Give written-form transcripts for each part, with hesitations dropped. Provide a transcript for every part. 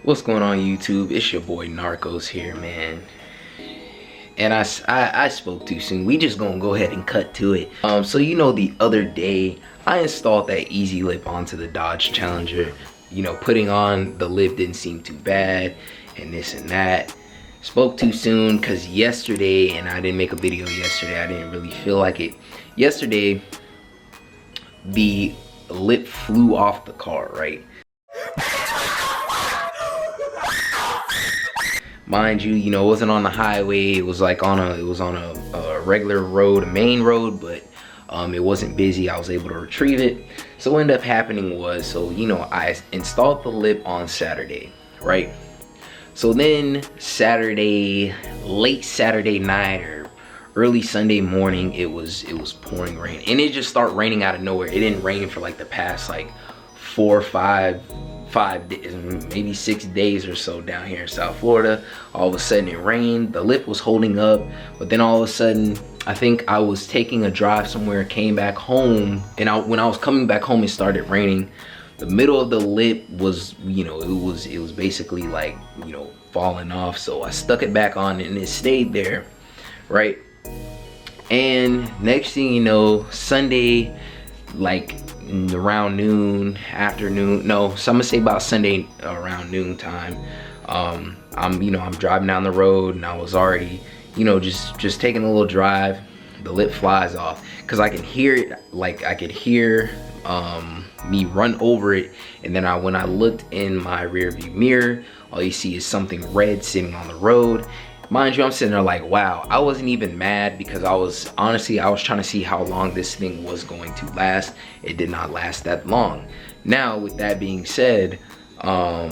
What's going on YouTube? It's your boy Narcos here, man. And I spoke too soon. We just gonna go ahead and cut to it. So you know, the other day I installed that easy lip onto the Dodge Challenger. You know, putting on the lip didn't seem too bad and this and that. Spoke too soon because yesterday, and I didn't make a video yesterday, I didn't really feel like it. Yesterday the lip flew off the car, right? Mind you, it wasn't on the highway. It was like on a regular road, a main road, but it wasn't busy. I was able to retrieve it. So what ended up happening was, I installed the lip on Saturday, right? So then Saturday, late Saturday night or early Sunday morning, it was pouring rain, and it just started raining out of nowhere. It didn't rain for like the past like 4 or 5 days, maybe 6 days or so down here in South Florida. All of a sudden it rained. The lip was holding up, but then all of a sudden, I think I was taking a drive somewhere, came back home, and when I was coming back home, it started raining. The middle of the lip was, it was basically like, falling off. So I stuck it back on and it stayed there, right? And next thing you know, Sunday, like around noon, afternoon, so I'm gonna say about Sunday around noon time, I'm driving down the road, and I was already, just taking a little drive. The lip flies off because I can hear it, like I could hear me run over it, and then when I looked in my rear view mirror, all you see is something red sitting on the road. Mind you, I'm sitting there like, wow. I wasn't even mad because I was trying to see how long this thing was going to last. It did not last that long. Now, with that being said, I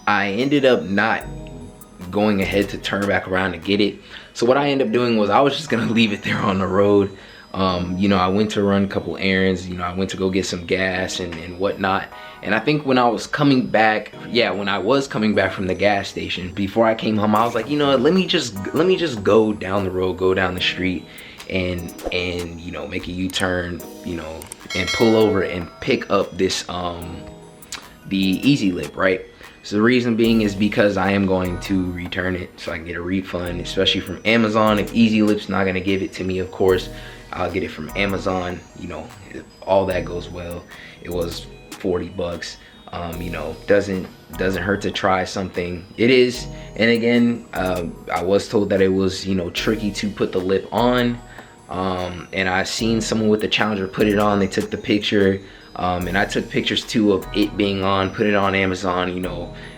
ended up not going ahead to turn back around to get it. So what I ended up doing was I was just gonna leave it there on the road. I went to run a couple errands. I went to go get some gas and whatnot. And I think when I was coming back, when I was coming back from the gas station, before I came home, I was like, let me just go down the road, go down the street, and make a U-turn, and pull over and pick up this the easy lip, right? So the reason being is because I am going to return it so I can get a refund, especially from Amazon. If Easy Lip's not gonna give it to me, of course, I'll get it from Amazon. If all that goes well. It was 40 bucks. Doesn't hurt to try something. It is. And again, I was told that it was, tricky to put the lip on. And I seen someone with the Challenger put it on. They took the picture. And I took pictures too of it being on, put it on Amazon,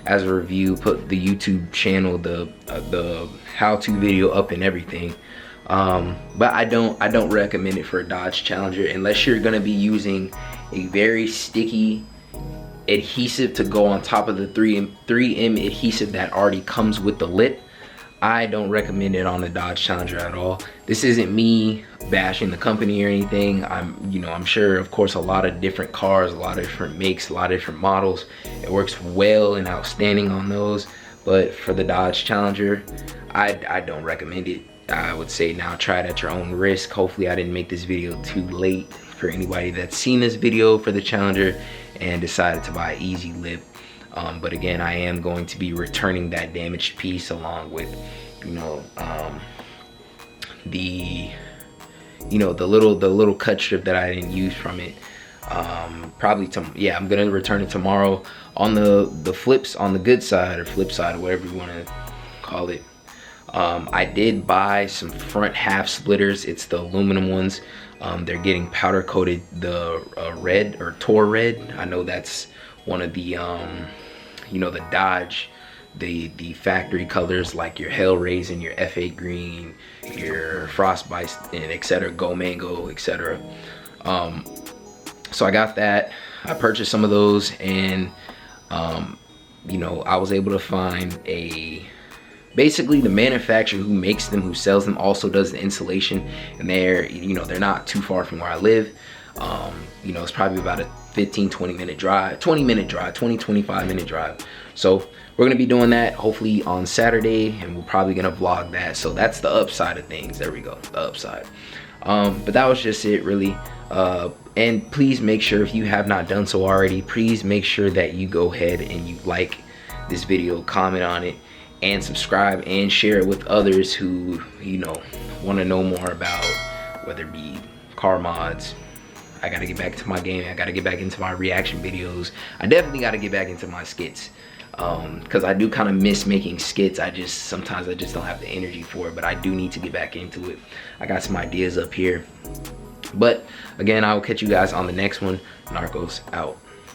as a review, put the YouTube channel, the how-to video up and everything. But I don't recommend it for a Dodge Challenger unless you're gonna be using a very sticky adhesive to go on top of the 3M adhesive that already comes with the lip. I don't recommend it on the Dodge Challenger at all. This isn't me bashing the company or anything. I'm sure, of course, a lot of different cars, a lot of different makes, a lot of different models, it works well and outstanding on those. But for the Dodge Challenger, I don't recommend it. I would say now try it at your own risk. Hopefully I didn't make this video too late for anybody that's seen this video for the Challenger and decided to buy Easy Lip. But again, I am going to be returning that damaged piece along with, the little cut strip that I didn't use from it. Probably I'm gonna return it tomorrow. On the good side or flip side, or whatever you want to call it, I did buy some front half splitters. It's the aluminum ones. They're getting powder coated, the red or Tor red. I know that's one of the the Dodge, the factory colors, like your Hellraisin, your F8 green, your Frostbite, and etc. Go Mango, etc. So I got that. I purchased some of those, and I was able to find basically the manufacturer who makes them, who sells them, also does the installation, and they're not too far from where I live. It's probably about a 15-20 minute drive, 20-25 minute drive. So we're gonna be doing that hopefully on Saturday, and we're probably gonna vlog that. So that's the upside of things. There we go, the upside. But that was just it, really. And please make sure, if you have not done so already, please make sure that you go ahead and you like this video, comment on it, and subscribe and share it with others who, you know, want to know more about, whether it be car mods. I gotta get back into my game. I gotta get back into my reaction videos. I definitely gotta get back into my skits, because I do kind of miss making skits. Sometimes I just don't have the energy for it, but I do need to get back into it. I got some ideas up here. But again, I will catch you guys on the next one. Narcos out.